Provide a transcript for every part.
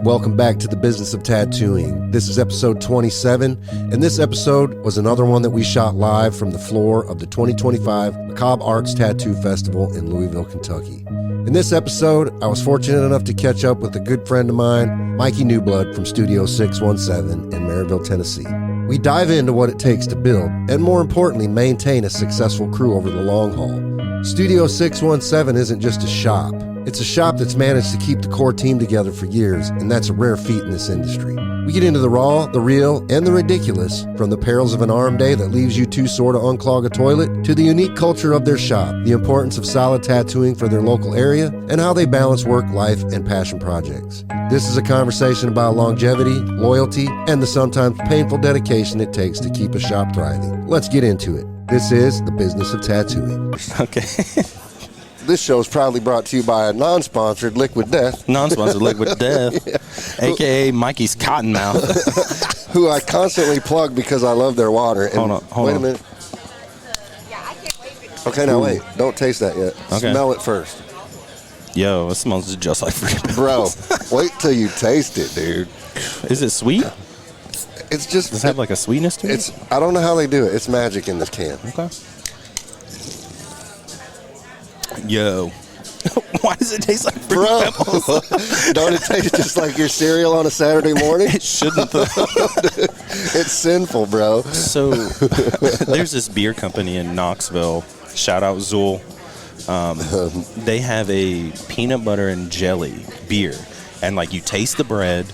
Welcome back to the Business of Tattooing. This is episode 27, and this episode was another one that we shot live from the floor of the 2025 Macabre Arts Tattoo Festival in Louisville, Kentucky. In this episode, I was fortunate enough to catch up with a good friend of mine, Mikey Newblood from Studio 617 in Marysville, Tennessee. We dive into what it takes to build, and more importantly, maintain a successful crew over the long haul. Studio 617 isn't just a shop. It's a shop that's managed to keep the core team together for years, and that's a rare feat in this industry. We get into the raw, the real, and the ridiculous, from the perils of an arm day that leaves you to sort of unclog a toilet, to the unique culture of their shop, the importance of solid tattooing for their local area, and how they balance work, life, and passion projects. This is a conversation about longevity, loyalty, and the sometimes painful dedication it takes to keep a shop thriving. Let's get into it. This is the Business of Tattooing. Okay. This show is proudly brought to you by a non-sponsored Liquid Death. Non-sponsored Liquid Death, yeah. A.K.a. Mikey's Cottonmouth. Who I constantly plug because I love their water. And hold on. Wait a minute. Yeah, I can't wait. Okay, now wait. Don't taste that yet. Okay. Smell it first. Yo, it smells just like Free Pills. Bro, wait till you taste it, dude. Is it sweet? It's just... Does it have like a sweetness to it? I don't know how they do it. It's magic in this can. Okay. Yo. Why does it taste like Fruit Pebbles? Don't it taste just like your cereal on a Saturday morning? It shouldn't though. It's sinful, bro. So, there's this beer company in Knoxville. Shout out Zool. They have a peanut butter and jelly beer. And like you taste the bread,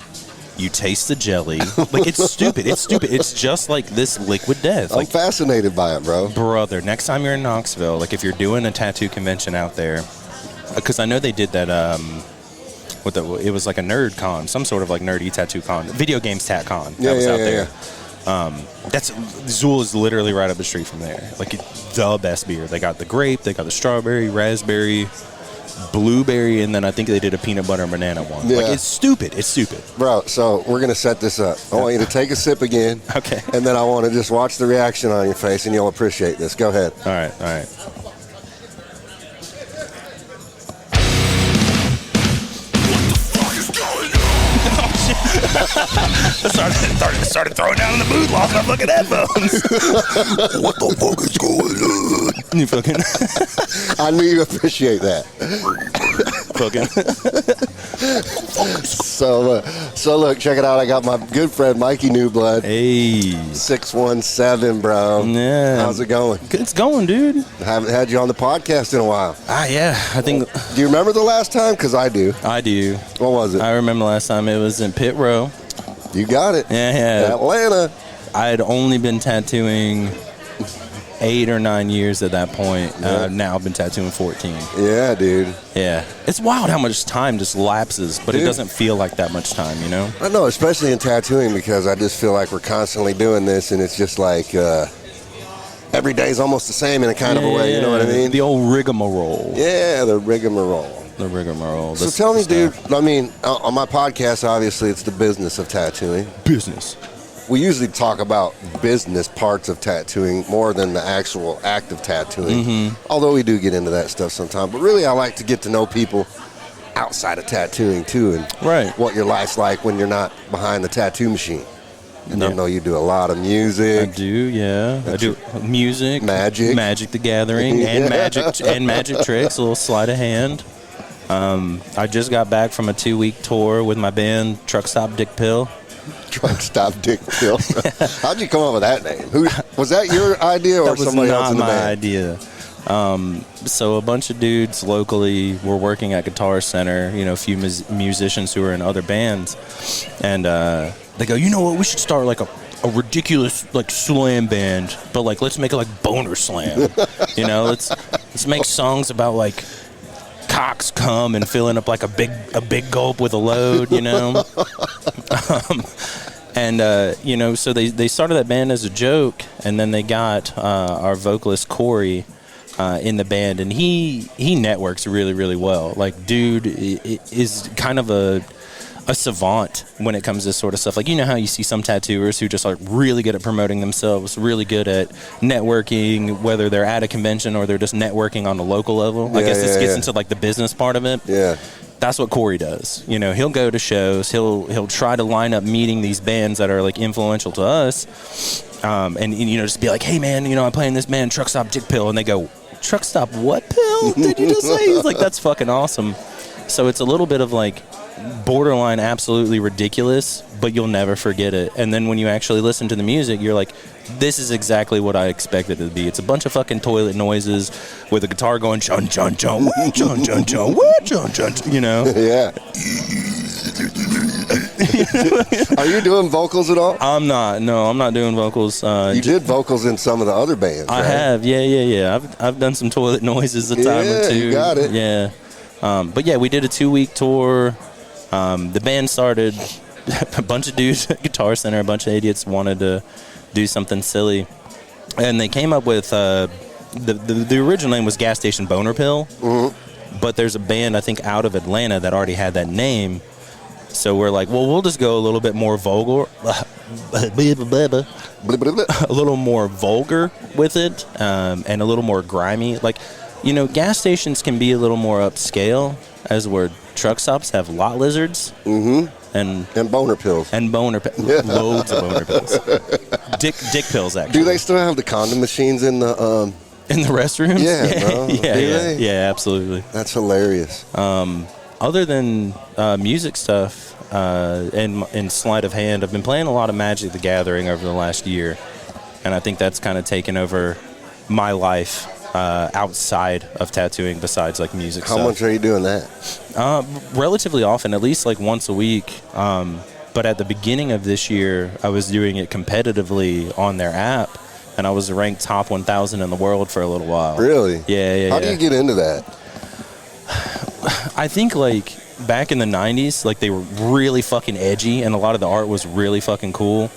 you taste the jelly. Like it's stupid. It's stupid. It's just like this Liquid Death. I'm like, fascinated by it, bro. Brother, next time you're in Knoxville, like if you're doing a tattoo convention out there, because I know they did that, it was like a nerd con, some sort of like nerdy tattoo con, video games tat con that was out there. That's Zool is literally right up the street from there. Like the best beer. They got the grape, they got the strawberry, raspberry, blueberry, and then I think they did a peanut butter and banana one. Yeah. Like it's stupid. It's stupid. Bro, so we're gonna set this up. I want you to take a sip again. Okay. And then I want to just watch the reaction on your face, and you'll appreciate this. Go ahead. All right. started throwing down in the booth, lost my fucking headphones. What the fuck is going on? You fucking. I knew you appreciate that. Fucking. So look, check it out. I got my good friend Mikey Newblood. Hey. 617, bro. Yeah. How's it going? It's going, dude. Haven't had you on the podcast in a while. Yeah. I think. Do you remember the last time? Because I do. I do. What was it? I remember last time it was in Pit Row. You got it. Yeah. Atlanta. I had only been tattooing 8 or 9 years at that point. Yeah. Now I've been tattooing 14. Yeah, dude. Yeah. It's wild how much time just lapses, but Dude. it doesn't feel like that much time, you know? I know, especially in tattooing, because I just feel like we're constantly doing this, and it's just like every day's almost the same in a kind of a way, you know what I mean? The old rigmarole. Yeah, the rigmarole. The rigmarole. So tell me, dude, I mean, on my podcast, obviously, it's the business of tattooing. Business. We usually talk about business parts of tattooing more than the actual act of tattooing, although we do get into that stuff sometimes. But really, I like to get to know people outside of tattooing, too, and what your life's like when you're not behind the tattoo machine. And I know you do a lot of music. I do, yeah. I do music, Magic the Gathering, and magic tricks, a little sleight of hand. I just got back from a 2-week tour with my band, Truck Stop Dick Pill. Truck Stop Dick Pill. How'd you come up with that name? Was that your idea or somebody else in the band? That was not my idea. So a bunch of dudes locally were working at Guitar Center, a few musicians who were in other bands. And they go, you know what, we should start like a ridiculous like slam band, but like let's make it like Boner Slam. Let's make songs about like cocks come and filling up like a big gulp with a load, so they started that band as a joke, and then they got our vocalist Corey in the band, and he networks really, really well. Like, dude is kind of a savant when it comes to this sort of stuff. Like, how you see some tattooers who just are really good at promoting themselves, really good at networking, whether they're at a convention or they're just networking on the local level. I guess this gets into like the business part of it. Yeah. That's what Corey does. You know, he'll go to shows. He'll try to line up meeting these bands that are like influential to us, and you know, just be like, hey man, you know, I'm playing this band, Truck Stop Dick Pill, and they go, Truck Stop what pill? Did you just say? He's like, that's fucking awesome. So it's a little bit of like borderline absolutely ridiculous, but you'll never forget it. And then when you actually listen to the music, you're like, this is exactly what I expected it to be. It's a bunch of fucking toilet noises with a guitar going chun chun chun, wah, chun chun chun, wah, chun chun, you know? Yeah. Are you doing vocals at all? I'm not. No, I'm not doing vocals. You did vocals in some of the other bands, I right? have. Yeah. I've done some toilet noises a time or two. You got it. Yeah. But yeah, we did a 2-week tour. The band started, a bunch of dudes at Guitar Center, a bunch of idiots wanted to do something silly. And they came up with, the original name was Gas Station Boner Pill. Mm-hmm. But there's a band, I think, out of Atlanta that already had that name. So we're like, well, we'll just go a little bit more vulgar. A little more vulgar with it, and a little more grimy. Like, you know, gas stations can be a little more upscale, as where truck stops have lot lizards. Mm-hmm. And boner pills. And boner pills. Loads of boner pills. Dick pills, actually. Do they still have the condom machines in the... in the restrooms? Yeah, bro. Yeah, absolutely. That's hilarious. Other than music stuff and sleight of hand, I've been playing a lot of Magic the Gathering over the last year, and I think that's kind of taken over my life outside of tattooing, besides like music stuff. How much are you doing that? Relatively often, at least like once a week. But at the beginning of this year, I was doing it competitively on their app, and I was ranked top 1,000 in the world for a little while. Really? Yeah. How do you get into that? I think like back in the 90s, like they were really fucking edgy, and a lot of the art was really fucking cool.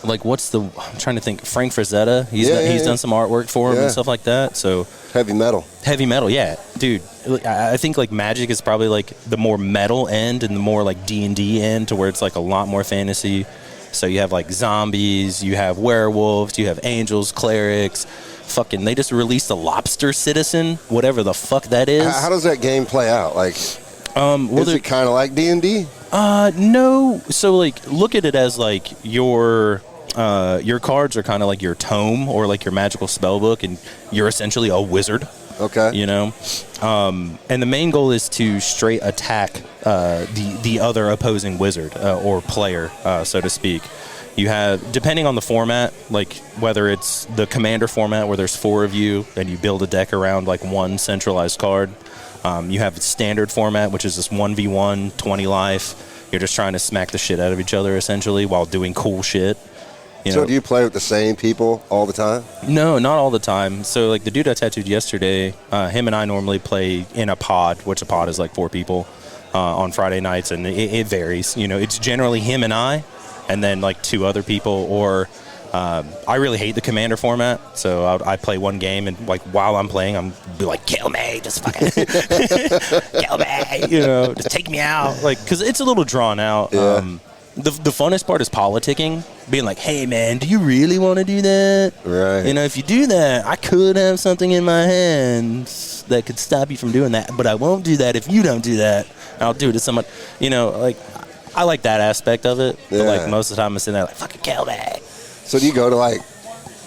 Like I'm trying to think, Frank Frazetta, he's done some artwork for him and stuff like that. So heavy metal, yeah, dude. I think like Magic is probably like the more metal end and the more like D&D end, to where it's like a lot more fantasy. So you have like zombies, you have werewolves, you have angels, clerics. Fucking, they just released a lobster citizen, whatever the fuck that is. How does that game play out? Like, is it kind of like D&D? No. So like, look at it as like your cards are kind of like your tome or like your magical spell book, and you're essentially a wizard. Okay. You know, and the main goal is to straight attack the other opposing wizard or player, so to speak. You have, depending on the format, like whether it's the commander format where there's 4 of you and you build a deck around like one centralized card. You have standard format, which is just 1v1, 20 life. You're just trying to smack the shit out of each other essentially while doing cool shit. So do you play with the same people all the time? No, not all the time. So like the dude I tattooed yesterday, him and I normally play in a pod, which a pod is like 4 people on Friday nights, and it varies. You know, it's generally him and I, and then like 2 other people, or I really hate the commander format, so I play one game, and like while I'm playing, I'm be like, kill me, just fucking kill me, you know, just take me out, like, because it's a little drawn out. Yeah. The funnest part is politicking, being like, hey man, do you really want to do that? Right. You know, if you do that, I could have something in my hands that could stop you from doing that, but I won't do that if you don't do that. I'll do it to someone, you know, like, I like that aspect of it, but like most of the time I'm sitting there like, fucking kill me. So do you go to like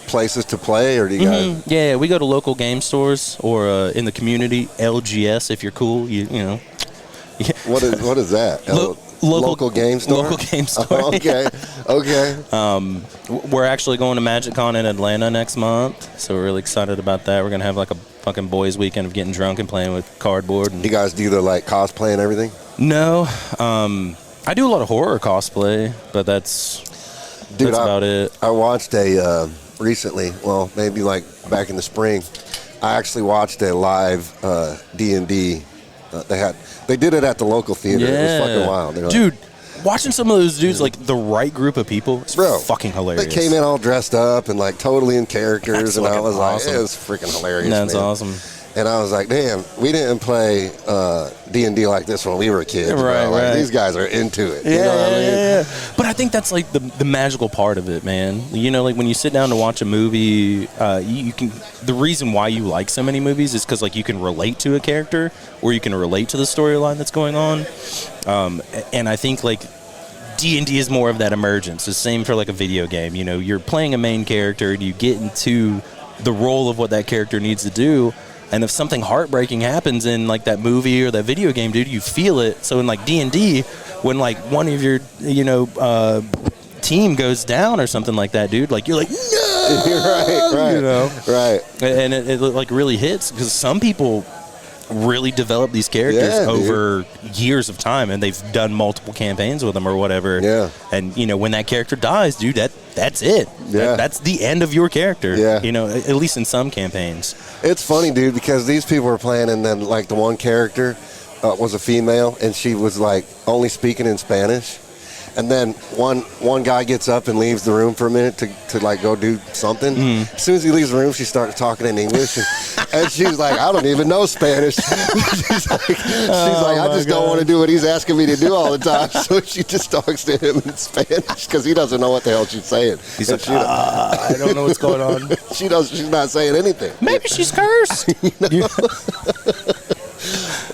places to play, or do you guys? Yeah, we go to local game stores, or in the community, LGS if you're cool, you know. Yeah. What is that? Local game store? Local game store. Oh, okay. We're actually going to MagicCon in Atlanta next month, so we're really excited about that. We're going to have like a fucking boys weekend of getting drunk and playing with cardboard. You guys do the like cosplay and everything? No. I do a lot of horror cosplay, but that's about it. I watched recently, well, maybe like back in the spring, I actually watched a live D&D. They did it at the local theater. Yeah. It was fucking wild. Dude, watching some of those dudes, like the right group of people, it's fucking hilarious. They came in all dressed up and like totally in characters, and I was awesome. Like, it was freaking hilarious. That's awesome. And I was like, damn, we didn't play D&D like this when we were kids. Right, Like, right. these guys are into it. Yeah, you know what I mean? yeah. But I think that's like the magical part of it, man. You know, like when you sit down to watch a movie, you can. The reason why you like so many movies is because like you can relate to a character, or you can relate to the storyline that's going on. And I think like D&D is more of that emergence. It's the same for like a video game. You know, you're playing a main character and you get into the role of what that character needs to do. And if something heartbreaking happens in like that movie or that video game, dude, you feel it. So in like D&D, when like one of your, team goes down or something like that, dude, like you're like, no, right, you know, right. And it like really hits because some people really develop these characters over years of time, and they've done multiple campaigns with them or whatever. Yeah. And you know, when that character dies, dude, that's it. Yeah. That's the end of your character. Yeah. You know, at least in some campaigns. It's funny, dude, because these people were playing, and then like the one character was a female, and she was like only speaking in Spanish. And then one guy gets up and leaves the room for a minute to like go do something. As soon as he leaves the room, she starts talking in English, and she's like, I don't even know Spanish. she's like, I just don't want to do what he's asking me to do all the time. So she just talks to him in Spanish because he doesn't know what the hell she's saying. He's like, I don't know what's going on. She's not saying anything. Maybe she's cursed.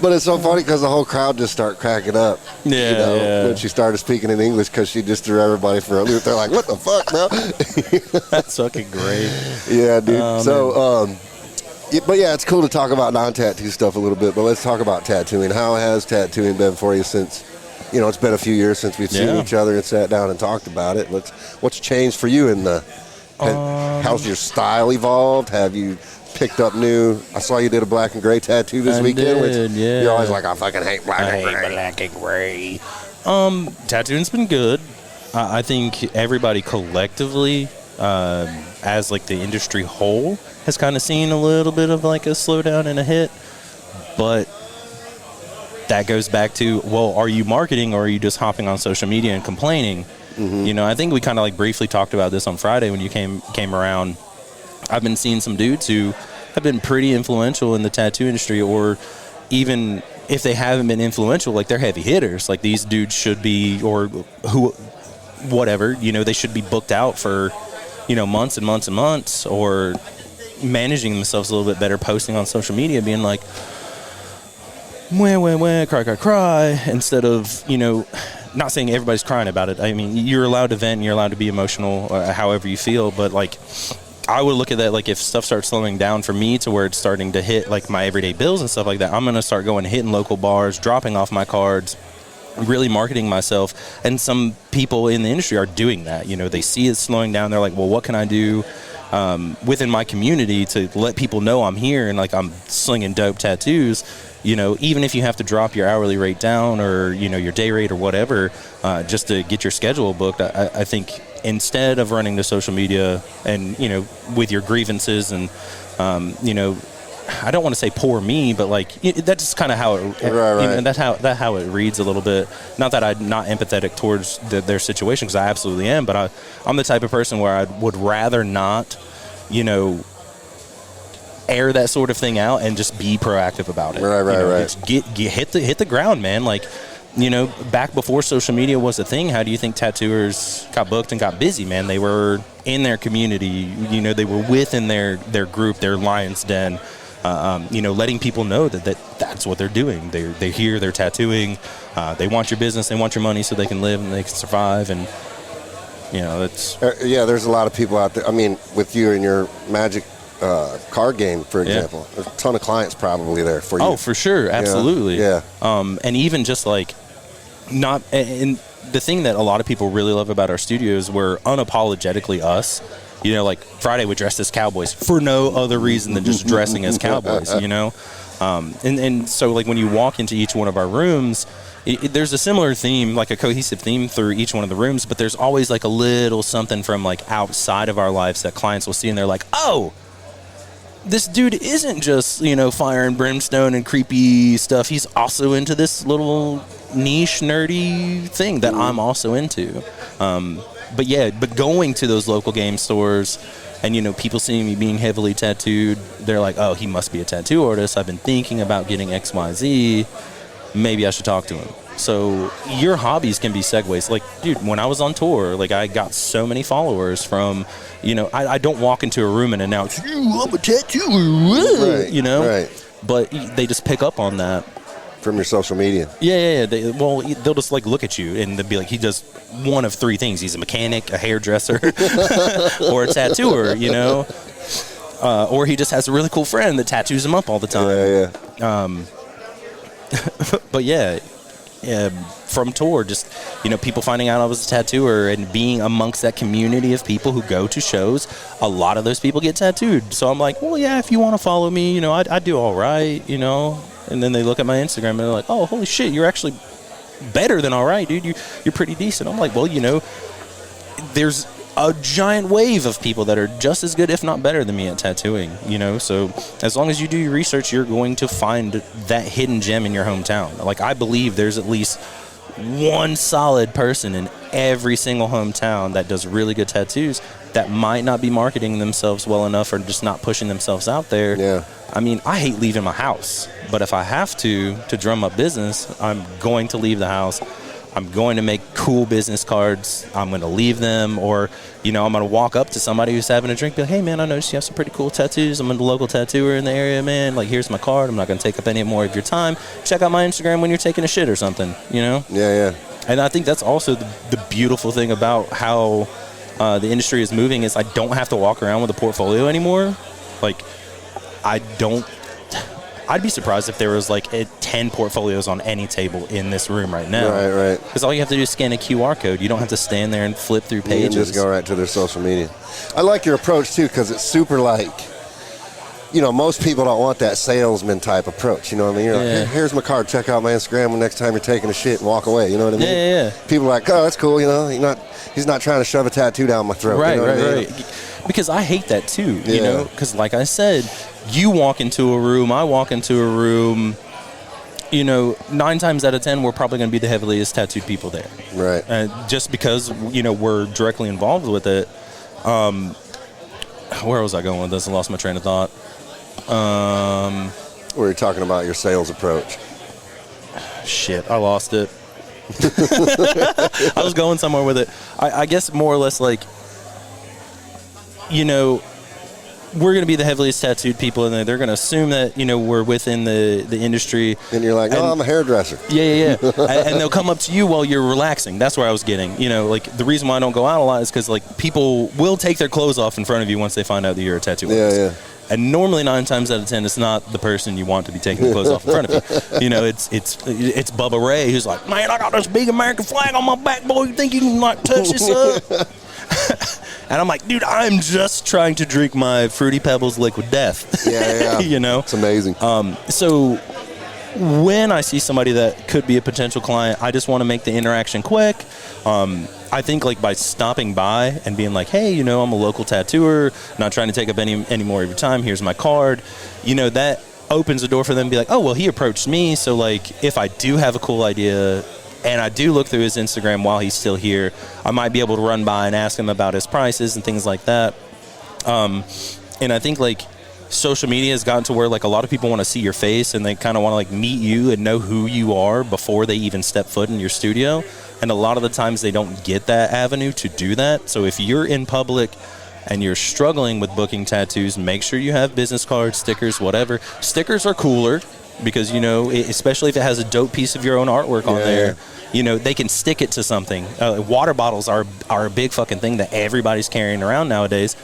But it's so funny because the whole crowd just started cracking up. Yeah, when she started speaking in English because she just threw everybody for a loop. They're like, what the fuck, man? That's fucking great. Yeah, dude. But yeah, it's cool to talk about non-tattoo stuff a little bit. But let's talk about tattooing. How has tattooing been for you since, it's been a few years since we've seen each other and sat down and talked about it. What's changed for you in the? How's your style evolved? Have you picked up new? I saw you did a black and gray tattoo this weekend. You're always like, I fucking hate black and gray. Tattooing's been good. I think everybody collectively, as like the industry whole, has kind of seen a little bit of like a slowdown and a hit. But that goes back to, well, are you marketing or are you just hopping on social media and complaining? Mm-hmm. I think we kind of like briefly talked about this on Friday when you came around. I've been seeing some dudes who have been pretty influential in the tattoo industry, or even if they haven't been influential, like they're heavy hitters. Like these dudes should be, or whatever, they should be booked out for, months and months and months, or managing themselves a little bit better, posting on social media, being like, cry, instead of, not saying everybody's crying about it. I mean, you're allowed to vent, and you're allowed to be emotional, however you feel, but like, I would look at that like if stuff starts slowing down for me to where it's starting to hit like my everyday bills and stuff like that, I'm going to start going hitting local bars, dropping off my cards, really marketing myself. And some people in the industry are doing that. They see it slowing down. They're like, well, what can I do within my community to let people know I'm here and like I'm slinging dope tattoos? Even if you have to drop your hourly rate down or, your day rate or whatever, just to get your schedule booked, I think instead of running to social media and, with your grievances and, I don't want to say poor me, but like that's just kind of how it, right. That's how it reads a little bit. Not that I'm not empathetic towards their situation, because I absolutely am, but I'm the type of person where I would rather not, air that sort of thing out and just be proactive about it. Right. Just hit the ground, man. Like, back before social media was a thing, how do you think tattooers got booked and got busy, man? They were in their community, they were within their group, their lion's den, letting people know that's what they're doing. They're here, they're tattooing, they want your business, they want your money so they can live and they can survive. And, that's... there's a lot of people out there. I mean, with you and your Magic card game, for example, there's a ton of clients probably there for you. Oh, for sure. Absolutely. Yeah. And even just like and the thing that a lot of people really love about our studio is we're unapologetically us. Like Friday we dressed as cowboys for no other reason than just dressing as cowboys, and so like when you walk into each one of our rooms, there's a similar theme, like a cohesive theme through each one of the rooms, but there's always like a little something from like outside of our lives that clients will see and they're like, oh, this dude isn't just, fire and brimstone and creepy stuff. He's also into this little niche, nerdy thing that I'm also into. But going to those local game stores, And, people seeing me being heavily tattooed, they're like, oh, he must be a tattoo artist. I've been thinking about getting XYZ. Maybe I should talk to him. So your hobbies can be segues. Like, dude, when I was on tour, like, I got so many followers from, I don't walk into a room and announce, I'm a tattooer, Right. But they just pick up on that. From your social media. Yeah. They'll just, like, look at you, and they'll be like, he does one of three things. He's a mechanic, a hairdresser, or a tattooer, or he just has a really cool friend that tattoos him up all the time. Yeah. But yeah, from tour, just, people finding out I was a tattooer and being amongst that community of people who go to shows, a lot of those people get tattooed. So I'm like, well, yeah, if you want to follow me, I do all right, And then they look at my Instagram and they're like, oh, holy shit, you're actually better than all right, dude. You're pretty decent. I'm like, well, there's a giant wave of people that are just as good, if not better than me at tattooing, So as long as you do your research, you're going to find that hidden gem in your hometown. Like, I believe there's at least one solid person in every single hometown that does really good tattoos that might not be marketing themselves well enough or just not pushing themselves out there. Yeah. I mean, I hate leaving my house, but if I have to drum up business, I'm going to leave the house. I'm going to make cool business cards. I'm going to leave them, or, I'm going to walk up to somebody who's having a drink, be like, hey, man, I noticed you have some pretty cool tattoos. I'm a local tattooer in the area, man. Like, here's my card. I'm not going to take up any more of your time. Check out my Instagram when you're taking a shit or something, Yeah. And I think that's also the beautiful thing about how the industry is moving is I don't have to walk around with a portfolio anymore. Like, I'd be surprised if there was like 10 portfolios on any table in this room right now. Right. Because all you have to do is scan a QR code. You don't have to stand there and flip through pages. You can just go right to their social media. I like your approach too, because it's super like, most people don't want that salesman type approach. You know what I mean? You're like, here's my card. Check out my Instagram next time you're taking a shit and walk away. You know what I mean? Yeah. People are like, oh, that's cool. He's not trying to shove a tattoo down my throat. Right. Because I hate that too. Because like I said, you walk into a room, I walk into a room, 9 times out of 10, we're probably going to be the heaviest tattooed people there. Right. Just because, we're directly involved with it. Where was I going with this? I lost my train of thought. We were talking about your sales approach. Shit, I lost it. I was going somewhere with it. I guess more or less like, we're going to be the heaviest tattooed people in there. They're going to assume that, we're within the industry. And you're like, I'm a hairdresser. Yeah. And they'll come up to you while you're relaxing. That's where I was getting. Like, the reason why I don't go out a lot is because, like, people will take their clothes off in front of you once they find out that you're a tattoo artist. Yeah. And normally 9 times out of 10, it's not the person you want to be taking the clothes off in front of you. It's Bubba Ray who's like, man, I got this big American flag on my back, boy. You think you can, like, touch this up? And I'm like, dude, I'm just trying to drink my Fruity Pebbles liquid death. Yeah. It's amazing. So when I see somebody that could be a potential client, I just want to make the interaction quick. I think, like, by stopping by and being like, hey, I'm a local tattooer, not trying to take up any more of your time. Here's my card. That opens the door for them to be like, oh, well, he approached me. So, like, if I do have a cool idea and I do look through his Instagram while he's still here, I might be able to run by and ask him about his prices and things like that. And I think, like, social media has gotten to where, like, a lot of people want to see your face and they kind of want to, like, meet you and know who you are before they even step foot in your studio. And a lot of the times they don't get that avenue to do that. So if you're in public and you're struggling with booking tattoos, make sure you have business cards, stickers, whatever. Stickers are cooler because, especially if it has a dope piece of your own artwork on there, they can stick it to something. Water bottles are a big fucking thing that everybody's carrying around nowadays.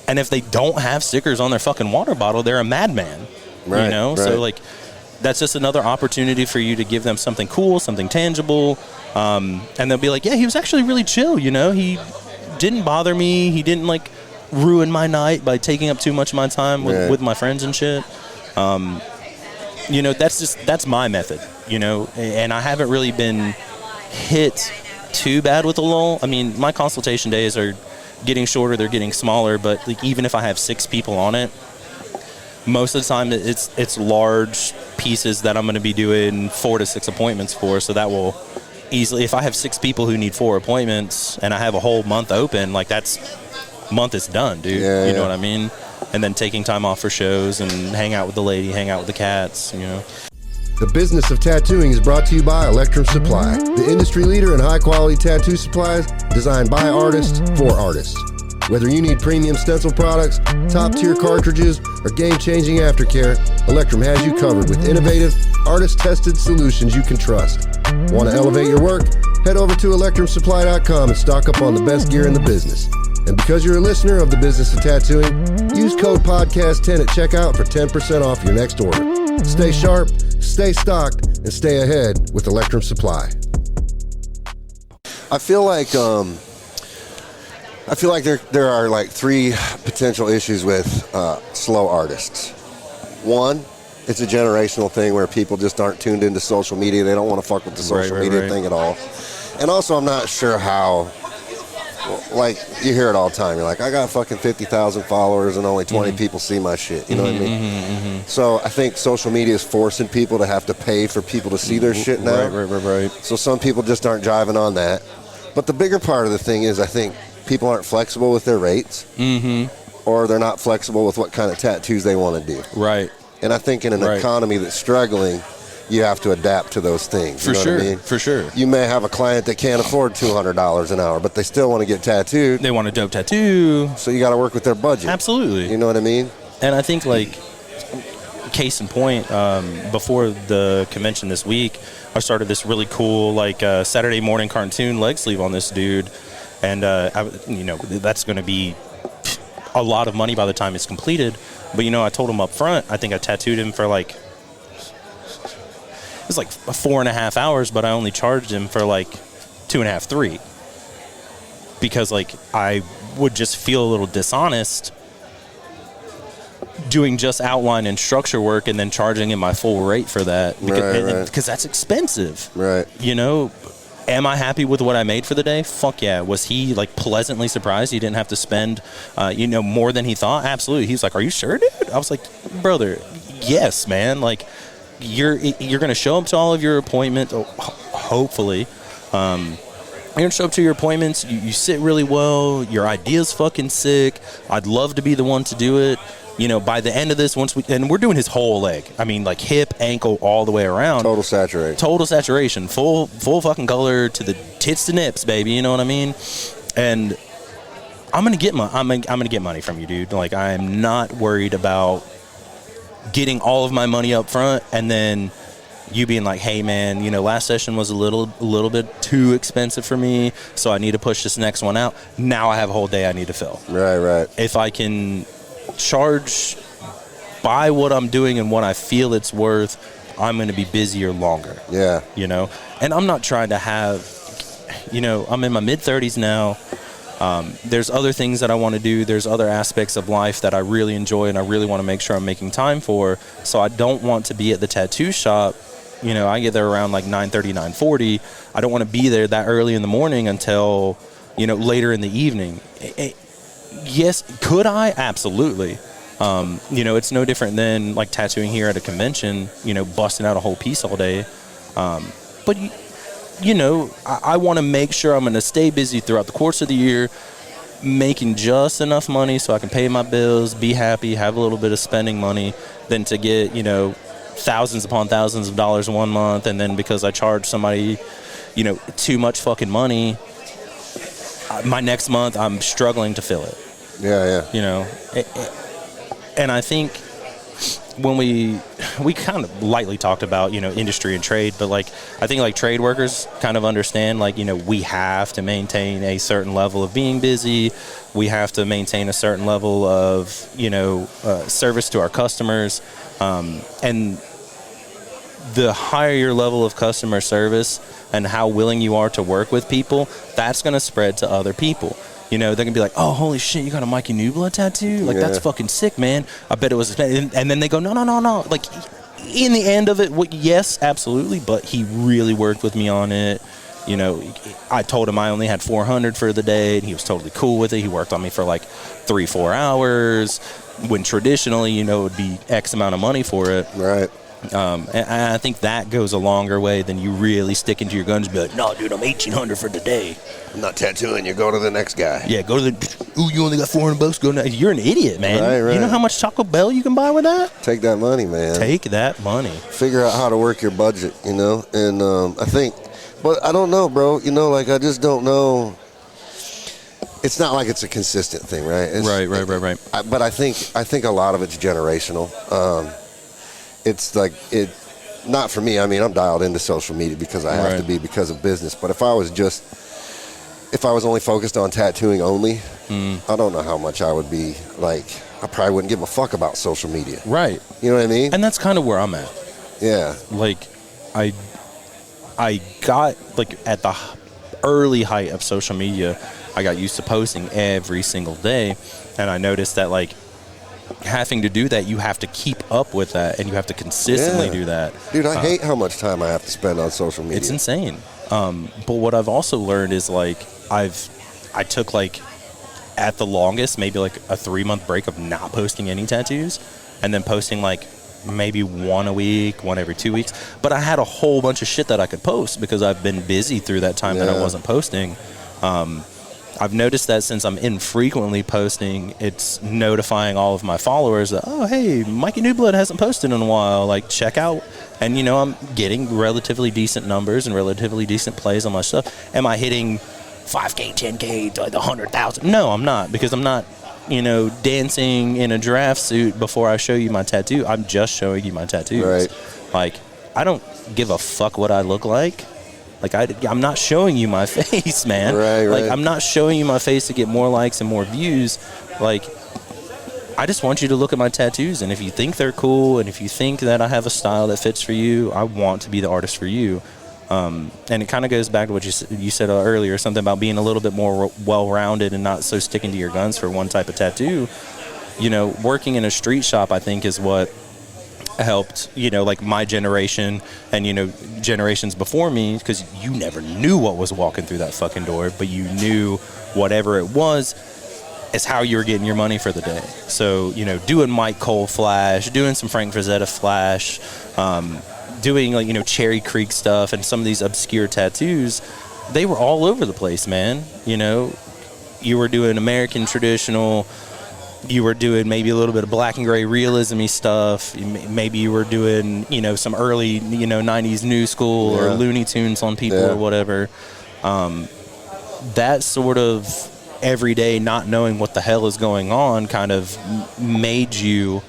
And if they don't have stickers on their fucking water bottle, they're a madman. Right. So, like, that's just another opportunity for you to give them something cool, something tangible. And they'll be like, yeah, he was actually really chill, He didn't bother me. He didn't, like, ruin my night by taking up too much of my time with my friends and shit. That's my method, and I haven't really been hit too bad with the lull. I mean, my consultation days are getting shorter, they're getting smaller, but, like, even if I have 6 people on it, most of the time it's large pieces that I'm going to be doing 4 to 6 appointments for, so that will easily, if I have 6 people who need 4 appointments and I have a whole month open, like, that's month is done, dude. You know what I mean? And then taking time off for shows and hang out with the lady, hang out with the cats, you know. The business of tattooing is brought to you by Electrum Supply, the industry leader in high-quality tattoo supplies designed by artists for artists. Whether you need premium stencil products, top-tier cartridges, or game-changing aftercare, Electrum has you covered with innovative, artist-tested solutions you can trust. Want to elevate your work? Head over to electrumsupply.com and stock up on the best gear in the business. And because you're a listener of the business of tattooing, use code podcast10 at checkout for 10% off your next order. Stay sharp, stay stocked, and stay ahead with Electrum Supply. I feel like there are like three potential issues with slow artists. One, it's a generational thing where people just aren't tuned into social media. They don't want to fuck with the social media thing at all. And also, I'm not sure how. Like, you hear it all the time. You're like, I got fucking 50,000 followers and only 20 people see my shit. You know what I mean? So I think social media is forcing people to have to pay for people to see their shit now. Right. So some people just aren't driving on that. But the bigger part of the thing is I think people aren't flexible with their rates. Or they're not flexible with what kind of tattoos they want to do. Right. And I think in an economy that's struggling, you have to adapt to those things. You know what I mean? For sure. You may have a client that can't afford $200 an hour, but they still want to get tattooed. They want a dope tattoo. So you got to work with their budget. Absolutely. You know what I mean? And I think, like, case in point, before the convention this week, I started this really cool, like, Saturday morning cartoon leg sleeve on this dude. And, that's going to be a lot of money by the time it's completed. But, I told him up front, I think I tattooed him for, like, it was like 4.5 hours, but I only charged him for like 2.5, 3. Because like I would just feel a little dishonest doing just outline and structure work and then charging him my full rate for that. Because that's expensive. Right. Am I happy with what I made for the day? Fuck yeah. Was he like pleasantly surprised he didn't have to spend, more than he thought? Absolutely. He was like, are you sure, dude? I was like, brother, yes, man. Like, you're going to show up to all of your appointments, hopefully. You're going to show up to your appointments. You sit really well. Your idea's fucking sick. I'd love to be the one to do it. By the end of this, and we're doing his whole leg. I mean, like hip, ankle, all the way around. Total saturation. Full fucking color to the tits to nips, baby. You know what I mean? And I'm going to get I'm going to get money from you, dude. Like, I am not worried about getting all of my money up front and then you being like, hey man, last session was a little bit too expensive for me, so I need to push this next one out. Now I have a whole day I need to fill. Right. If I can charge by what I'm doing and what I feel it's worth, I'm going to be busier longer. Yeah. And I'm not trying to have, I'm in my mid-30s now. There's other things that I want to do. There's other aspects of life that I really enjoy and I really want to make sure I'm making time for. So I don't want to be at the tattoo shop. I get there around like 9:30, 9:40. I don't want to be there that early in the morning until, later in the evening. Yes, could I? Absolutely. It's no different than like tattooing here at a convention, busting out a whole piece all day. But I want to make sure I'm going to stay busy throughout the course of the year, making just enough money so I can pay my bills, be happy, have a little bit of spending money, than to get, thousands upon thousands of dollars in 1 month. And then because I charge somebody, too much fucking money, my next month I'm struggling to fill it. Yeah. And I think when we kind of lightly talked about, industry and trade, but like, I think like trade workers kind of understand, like, we have to maintain a certain level of being busy. We have to maintain a certain level of, service to our customers. And the higher your level of customer service and how willing you are to work with people, that's going to spread to other people. They're going to be like, oh, holy shit, you got a Mikey Newblood tattoo? Like, that's fucking sick, man. I bet it was... And then they go, no. Like, in the end of it, yes, absolutely, but he really worked with me on it. I told him I only had 400 for the day, and he was totally cool with it. He worked on me for, like, 3-4 hours, when traditionally, it would be X amount of money for it. Right. And I think that goes a longer way than you really sticking to your guns and be like, no, dude, I'm 1,800 for today. I'm not tattooing you. Go to the next guy. Yeah, go to the, ooh, you only got $400. Go now. You're an idiot, man. Right. You know how much Taco Bell you can buy with that? Take that money, man. Take that money. Figure out how to work your budget, you know? And I think, but I don't know, bro. You know, like, I just don't know. It's not like it's a consistent thing, right? Right. But I think a lot of it's generational. It's like not for me. I mean, I'm dialed into social media because I have to be because of business. But if I was only focused on tattooing only, I don't know how much I would be like. I probably wouldn't give a fuck about social media. Right. You know what I mean? And that's kind of where I'm at. Yeah. Like, I got, like, at the early height of social media, I got used to posting every single day, and I noticed that, like, having to do that, you have to keep up with that, and you have to consistently do that. Dude, I hate how much time I have to spend on social media. It's insane. But what I've also learned is, like, I took, like, at the longest, maybe like a 3-month break of not posting any tattoos, and then posting like maybe one a week, one every 2 weeks. But I had a whole bunch of shit that I could post because I've been busy through that time that I wasn't posting. I've noticed that since I'm infrequently posting, it's notifying all of my followers that, oh, hey, Mikey Newblood hasn't posted in a while. Like, check out. And, you know, I'm getting relatively decent numbers and relatively decent plays on my stuff. Am I hitting 5K, 10K, like 100,000? No, I'm not, because I'm not, you know, dancing in a giraffe suit before I show you my tattoo. I'm just showing you my tattoos. Right. Like, I don't give a fuck what I look like. Like, I'm not showing you my face, man. Right. Like, I'm not showing you my face to get more likes and more views. Like, I just want you to look at my tattoos, and if you think they're cool, and if you think that I have a style that fits for you, I want to be the artist for you. And it kind of goes back to what you said earlier, something about being a little bit more well-rounded and not so sticking to your guns for one type of tattoo. You know, working in a street shop, I think, is what helped, you know, like my generation and, you know, generations before me, because you never knew what was walking through that fucking door, but you knew whatever it was is how you were getting your money for the day. So, you know, doing Mike Cole Flash, doing some Frank Frazetta Flash, doing, like, you know, Cherry Creek stuff and some of these obscure tattoos, they were all over the place, man. You know, you were doing American traditional, you were doing maybe a little bit of black and gray realism-y stuff, maybe you were doing, you know, some early, you know, 90s new school or Looney Tunes on people or whatever. That sort of everyday not knowing what the hell is going on kind of made you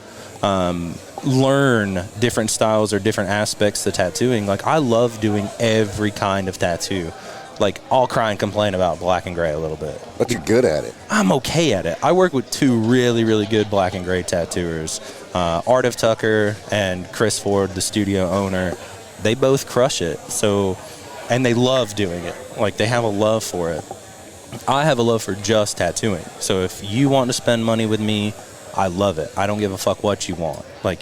learn different styles or different aspects to tattooing. Like, I love doing every kind of tattoo. Like, I'll cry and complain about black and gray a little bit. But you're good at it. I'm okay at it. I work with two really, really good black and gray tattooers, Art of Tucker and Chris Ford, the studio owner. They both crush it. So, and they love doing it. Like, they have a love for it. I have a love for just tattooing. So if you want to spend money with me, I love it. I don't give a fuck what you want. Like,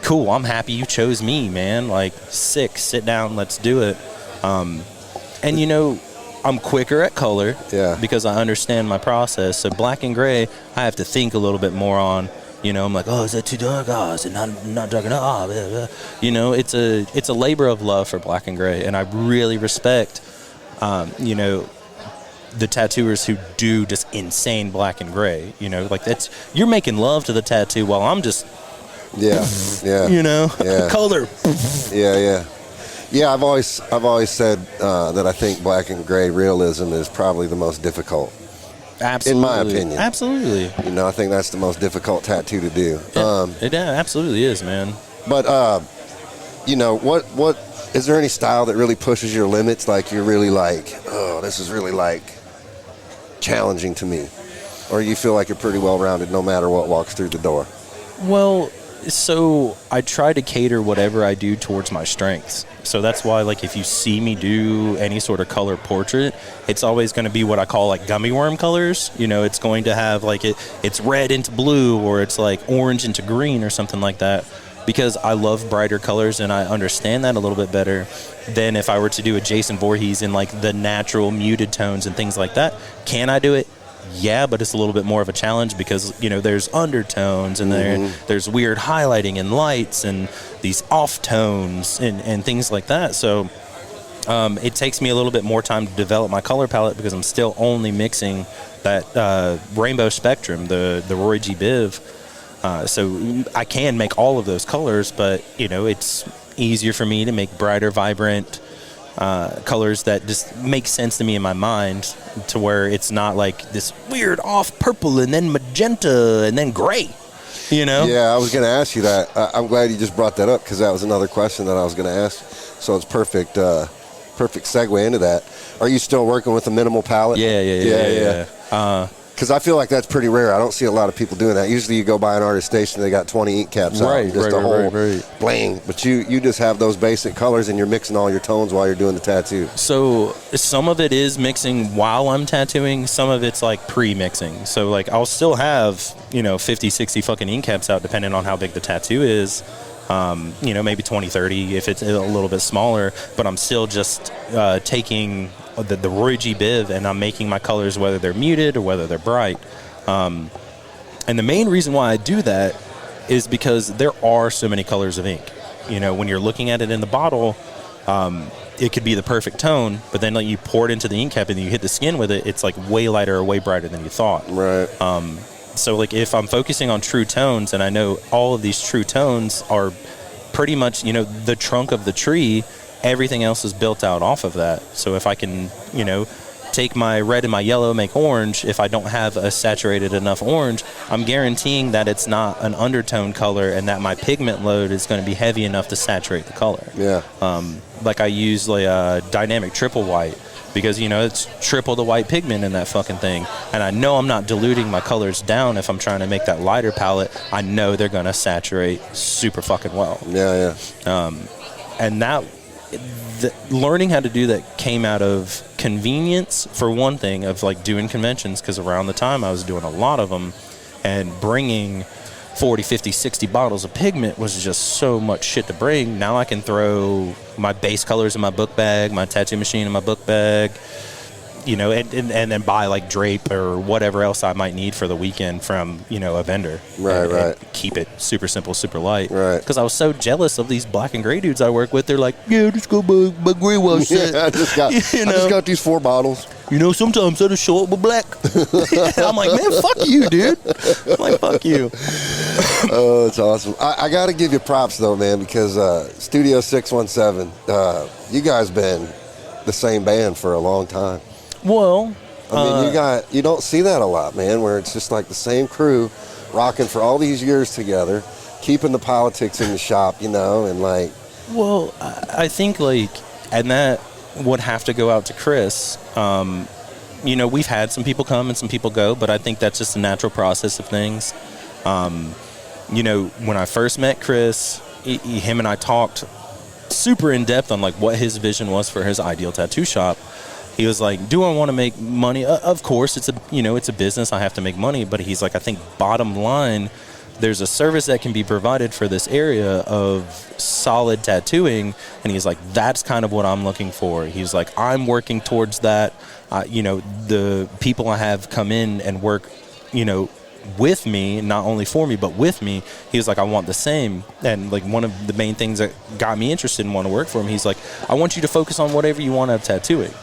cool, I'm happy you chose me, man. Like, sick, sit down, let's do it. And, you know, I'm quicker at color because I understand my process. So black and gray, I have to think a little bit more on. You know, I'm like, oh, is that too dark? Oh, is it not dark enough? Oh, blah, blah. You know, it's a labor of love for black and gray. And I really respect, you know, the tattooers who do just insane black and gray. You know, like, that's, you're making love to the tattoo while I'm just, you know, color. Yeah, I've always said that I think black and gray realism is probably the most difficult. Absolutely. In my opinion. Absolutely. You know, I think that's the most difficult tattoo to do. It absolutely is, man. But, you know, what is there any style that really pushes your limits? Like, you're really like, oh, this is really, like, challenging to me? Or you feel like you're pretty well-rounded no matter what walks through the door? Well, so I try to cater whatever I do towards my strengths. So that's why, like, if you see me do any sort of color portrait, it's always going to be what I call, like, gummy worm colors. You know, it's going to have, like, it's red into blue, or it's, like, orange into green or something like that, because I love brighter colors and I understand that a little bit better than if I were to do a Jason Voorhees in, like, the natural muted tones and things like that. Can I do it? yeah, but it's a little bit more of a challenge because, there's undertones and there's weird highlighting and lights and these off tones and things like that. So it takes me a little bit more time to develop my color palette because I'm still only mixing that rainbow spectrum, the Roy G. Biv. So I can make all of those colors, but, it's easier for me to make brighter, vibrant colors that just make sense to me in my mind, to where it's not like this weird off purple and then magenta and then gray, Yeah, I was going to ask you that. I'm glad you just brought that up because that was another question that I was going to ask. So it's perfect segue into that. Are you still working with a minimal palette? Yeah. Because I feel like that's pretty rare. I don't see a lot of people doing that. Usually you go by an artist station, they got 20 ink caps out, just a whole bling. But you just have those basic colors and you're mixing all your tones while you're doing the tattoo. So some of it is mixing while I'm tattooing. Some of it's like pre-mixing. So like I'll still have, 50, 60 fucking ink caps out depending on how big the tattoo is. Maybe 20, 30 if it's a little bit smaller. But I'm still just taking the Roy G. Biv, and I'm making my colors whether they're muted or whether they're bright. And the main reason why I do that is because there are so many colors of ink. When you're looking at it in the bottle, it could be the perfect tone, but then like you pour it into the ink cap and you hit the skin with it, it's like way lighter or way brighter than you thought. Right. So like if I'm focusing on true tones, and I know all of these true tones are pretty much, the trunk of the tree, everything else is built out off of that. So if I can, take my red and my yellow, make orange, if I don't have a saturated enough orange, I'm guaranteeing that it's not an undertone color and that my pigment load is going to be heavy enough to saturate the color. Yeah. Like I use like a dynamic triple white because, it's triple the white pigment in that fucking thing. And I know I'm not diluting my colors down if I'm trying to make that lighter palette. I know they're going to saturate super fucking well. Yeah. And that... learning how to do that came out of convenience, for one thing, of like doing conventions, because around the time I was doing a lot of them, and bringing 40, 50, 60 bottles of pigment was just so much shit to bring. Now I can throw my base colors in my book bag, my tattoo machine in my book bag, and then buy like drape or whatever else I might need for the weekend from, a vendor. Right. And keep it super simple, super light. Right. Because I was so jealous of these black and gray dudes I work with. They're like, yeah, just go buy my gray wash set. I just got these 4 bottles. Sometimes I just show up with black. I'm like, man, fuck you, dude. I'm like, fuck you. Oh, it's awesome. I got to give you props, though, man, because Studio 617, you guys been the same band for a long time. Well, I mean, you don't see that a lot, man, where it's just like the same crew rocking for all these years together, keeping the politics in the shop, and like... Well, I think, like, and that would have to go out to Chris. We've had some people come and some people go, but I think that's just a natural process of things. When I first met Chris, him and I talked super in depth on, like, what his vision was for his ideal tattoo shop. He was like, do I want to make money? Of course, it's a business. I have to make money. But he's like, I think bottom line, there's a service that can be provided for this area of solid tattooing. And he's like, that's kind of what I'm looking for. He's like, I'm working towards that. The people I have come in and work, with me, not only for me, but with me. He was like, I want the same. And like one of the main things that got me interested in wanting to work for him, he's like, I want you to focus on whatever you want out of tattooing.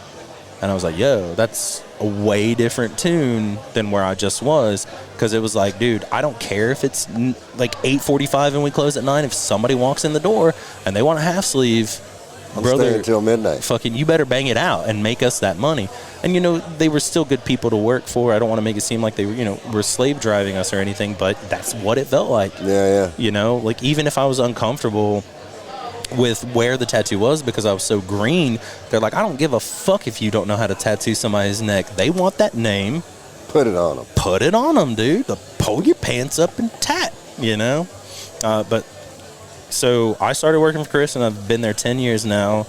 And I was like, yo, that's a way different tune than where I just was. Because it was like, dude, I don't care if it's like 8:45 and we close at 9. If somebody walks in the door and they want a half sleeve, brother, until midnight. Fucking, you better bang it out and make us that money. And, they were still good people to work for. I don't want to make it seem like they were, were slave driving us or anything, but that's what it felt like. Yeah. Like even if I was uncomfortable with where the tattoo was because I was so green, they're like, I don't give a fuck if you don't know how to tattoo somebody's neck. They want that name. Put it on them. Put it on them, dude. Pull your pants up and tat, But so I started working for Chris, and I've been there 10 years now.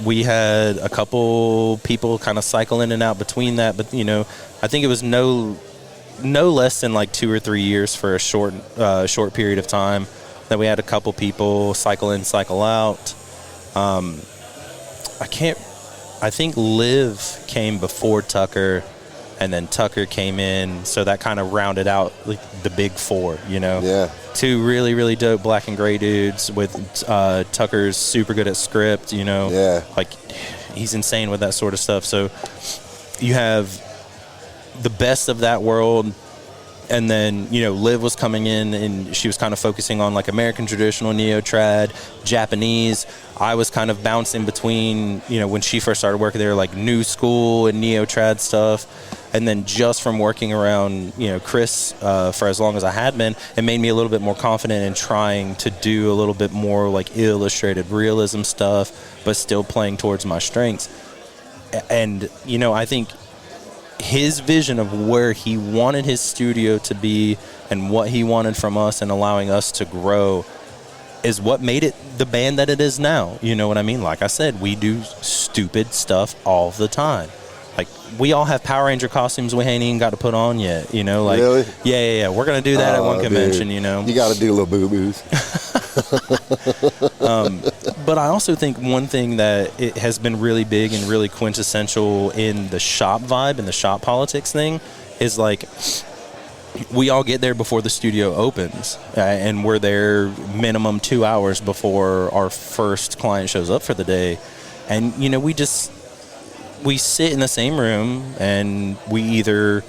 We had a couple people kind of cycle in and out between that, but I think it was no less than like 2 or 3 years for a short period of time. That we had a couple people cycle in, cycle out. I think Liv came before Tucker. and then Tucker came in, so that kind of rounded out like the big four, you know. Yeah. 2 really, really dope black and gray dudes with Tucker's super good at script, you know. Yeah. Like, he's insane with that sort of stuff. So you have the best of that world, and then, you know, Liv was coming in, and she was kind of focusing on, like, American traditional neo-trad, Japanese. I was kind of bouncing between, you know, when she first started working there, like, new school and neo-trad stuff. And then just from working around, you know, Chris for as long as I had been, it made me a little bit more confident in trying to do a little bit more, like, illustrated realism stuff, but still playing towards my strengths. And, you know, I think his vision of where he wanted his studio to be and what he wanted from us and allowing us to grow is what made it the band that it is now. You know what I mean? Like I said, we do stupid stuff all the time. Like, we all have Power Ranger costumes we ain't even got to put on yet, you know? Like, really? Yeah. We're going to do that at one convention, dude. You know? You got to do little boo-boos. But I also think one thing that it has been really big and really quintessential in the shop vibe and the shop politics thing is, like, we all get there before the studio opens, and we're there minimum 2 hours before our first client shows up for the day. And, you know, we sit in the same room and we either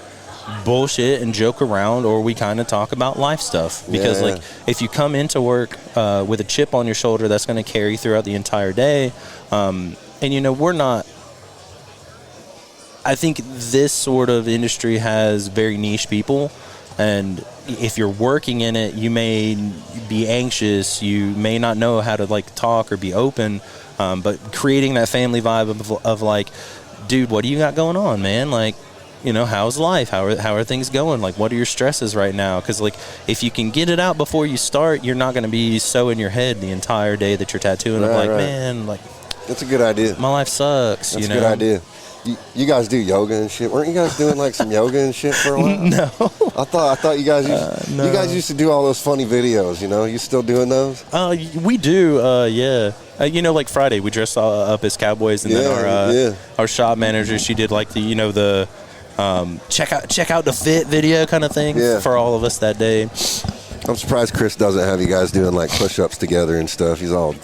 bullshit and joke around, or we kind of talk about life stuff, because like, if you come into work with a chip on your shoulder, that's going to carry throughout the entire day. And, you know, I think this sort of industry has very niche people, and if you're working in it, you may be anxious, you may not know how to, like, talk or be open, but creating that family vibe of like, dude, what do you got going on, man? Like, you know, how's life? How are things going? Like, what are your stresses right now? Because, like, if you can get it out before you start, you're not going to be so in your head the entire day that you're tattooing. Right. Man, like, that's a good idea. My life sucks. That's you know? a good idea. You guys do yoga and shit. Weren't you guys doing, like, some yoga and shit for a while? No. I thought you guys used, you guys used to do all those funny videos, you know? You still doing those? We do, yeah. You know, like Friday, we dressed up as cowboys, and then our shop manager, she did, like, the, you know, the check out the fit video kind of thing for all of us that day. I'm surprised Chris doesn't have you guys doing, like, push-ups together and stuff. He's all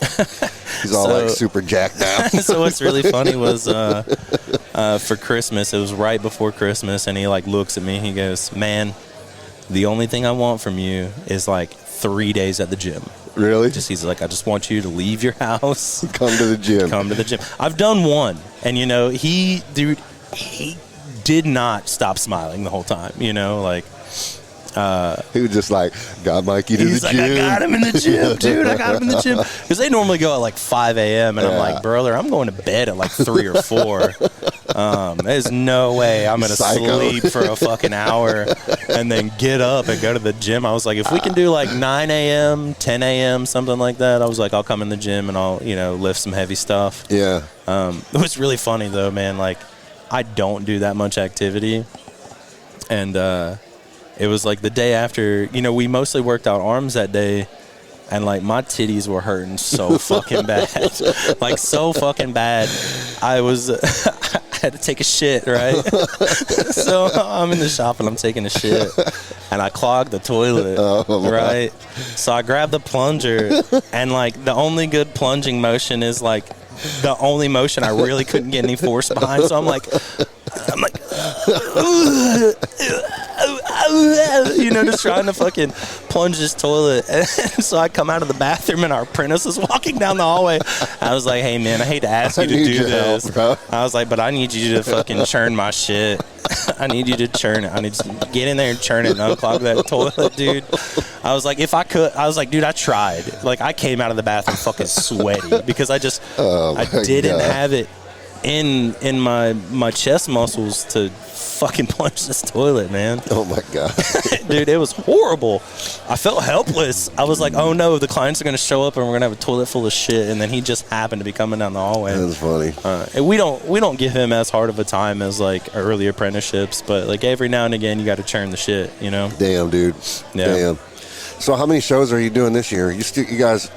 like super jacked out. So what's really funny was for Christmas, it was right before Christmas, and he, like, looks at me, he goes, man, the only thing I want from you is, like, 3 days at the gym. Really? He's like, I just want you to leave your house. Come to the gym. I've done one, and, you know, he did not stop smiling the whole time, you know, like. He was just like, got Mikey to the gym. I got him in the gym, dude. I got him in the gym. Because they normally go at like 5 a.m. And I'm like, brother, I'm going to bed at like 3 or 4. There's no way I'm going to sleep for a fucking hour and then get up and go to the gym. I was like, if we can do like 9 a.m., 10 a.m., something like that, I was like, I'll come in the gym and I'll, you know, lift some heavy stuff. Yeah. It was really funny, though, man. Like, I don't do that much activity. And, it was like the day after, you know, we mostly worked out arms that day, and like my titties were hurting so fucking bad. Like, so fucking bad. I had to take a shit, right? So I'm in the shop and I'm taking a shit, and I clogged the toilet, right? So I grabbed the plunger, and like the only good plunging motion is like the only motion I really couldn't get any force behind. So I'm like, you know, just trying to fucking plunge this toilet. And so I come out of the bathroom, and our apprentice is walking down the hallway. I was like, hey, man, I hate to ask you to do this. Help, I was like, but I need you to fucking churn my shit. I need you to churn it. I need to get in there and churn it and unclog that toilet, dude. I was like, if I could, I was like, dude, I tried. Like, I came out of the bathroom fucking sweaty because I didn't have it in my chest muscles to fucking plunge this toilet, man. Oh my god. Dude, it was horrible. I felt helpless. I was like, oh no, the clients are going to show up and we're going to have a toilet full of shit. And then he just happened to be coming down the hallway. That's funny. And we don't give him as hard of a time as like early apprenticeships, but like every now and again you got to churn the shit, you know. Damn, dude. Yeah. Damn. So how many shows are you doing this year? You guys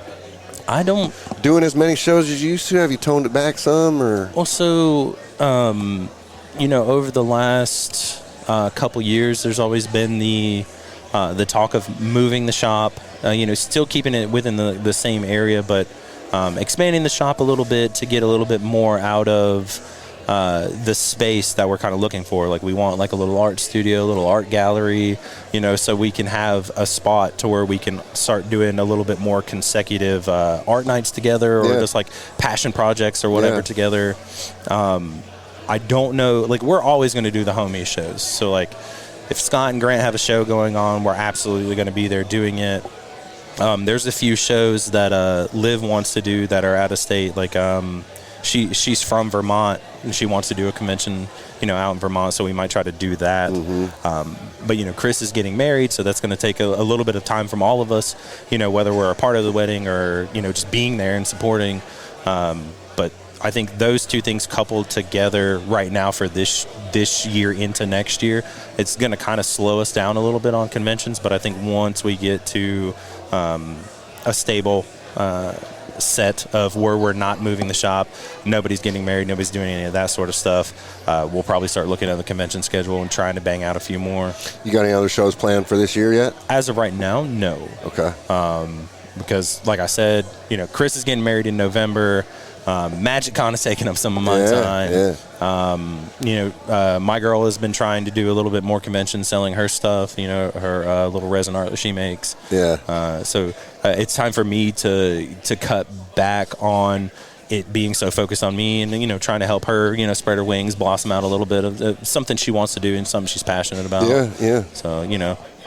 I don't doing as many shows as you used to? Have you toned it back some, or? Well, so over the last couple years, there's always been the talk of moving the shop, still keeping it within the same area, but expanding the shop a little bit to get a little bit more out of the space that we're kind of looking for. Like, we want like a little art studio, a little art gallery, so we can have a spot to where we can start doing a little bit more consecutive art nights together, or just like passion projects or whatever together. I don't know, like, we're always going to do the homie shows. So like, if Scott and Grant have a show going on, we're absolutely going to be there doing it. There's a few shows that Liv wants to do that are out of state. Like, she's from Vermont, and she wants to do a convention, out in Vermont, so we might try to do that. But, Chris is getting married, so that's going to take a little bit of time from all of us, whether we're a part of the wedding or, just being there and supporting. But I think those two things coupled together right now for this year into next year, it's going to kind of slow us down a little bit on conventions. But I think once we get to a stable set of where we're not moving the shop, nobody's getting married, nobody's doing any of that sort of stuff, we'll probably start looking at the convention schedule and trying to bang out a few more. You got any other shows planned for this year yet? As of right now, no. Okay. Because like I said, Chris is getting married in November. MagicCon is taking up some of my time. My girl has been trying to do a little bit more conventions, selling her stuff, her little resin art that she makes. So it's time for me to cut back on it being so focused on me, and trying to help her spread her wings, blossom out a little bit of something she wants to do and something she's passionate about. So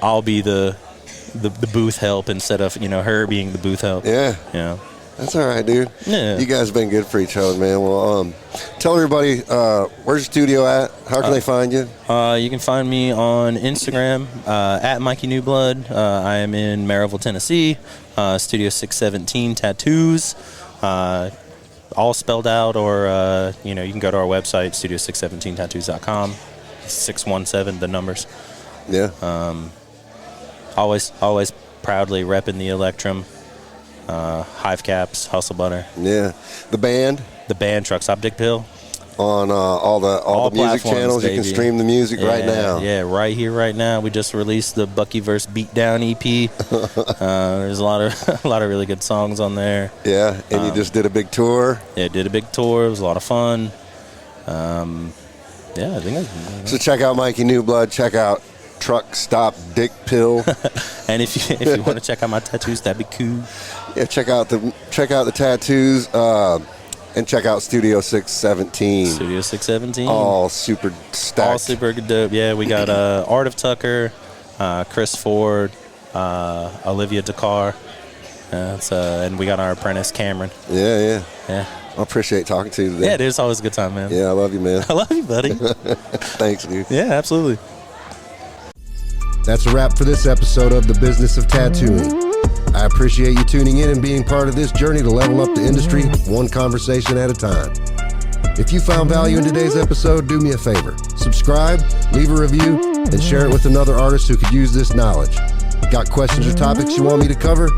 I'll be the booth help instead of her being the booth help. That's all right, dude. You guys have been good for each other, man. Well, tell everybody, where's your studio at? How can they find you? You can find me on Instagram, at Mikey Newblood. I am in Marysville, Tennessee. Studio 617 Tattoos. All spelled out, or, you can go to our website, studio617tattoos.com. 617, the numbers. Always proudly repping the Electrum. Hive Caps, Hustle Butter. The band Truck Stop Dick Pill. On all the music channels, baby. You can stream the music right now. Right here, right now. We just released the Buckyverse Beatdown EP. There's a lot of really good songs on there. And you just did a big tour. Did a big tour. It was a lot of fun. I think so. Check out Mikey Newblood. Check out Truck Stop Dick Pill. And if you want to check out my tattoos, that'd be cool. Check out the tattoos, and check out Studio 617. Studio 617. All super stacked. All super dope. We got Art of Tucker, Chris Ford, Olivia Dakar, and we got our apprentice Cameron. I appreciate talking to you today. Dude, it's always a good time, man. I love you, man. I love you, buddy. Thanks, dude. Absolutely. That's a wrap for this episode of The Business of Tattooing. I appreciate you tuning in and being part of this journey to level up the industry one conversation at a time. If you found value in today's episode, do me a favor. Subscribe, leave a review, and share it with another artist who could use this knowledge. Got questions or topics you want me to cover?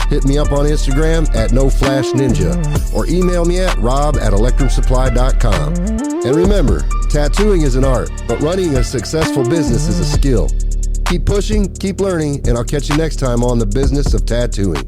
Hit me up on Instagram at NoFlashNinja or email me at rob@electrumsupply.com. And remember, tattooing is an art, but running a successful business is a skill. Keep pushing, keep learning, and I'll catch you next time on The Business of Tattooing.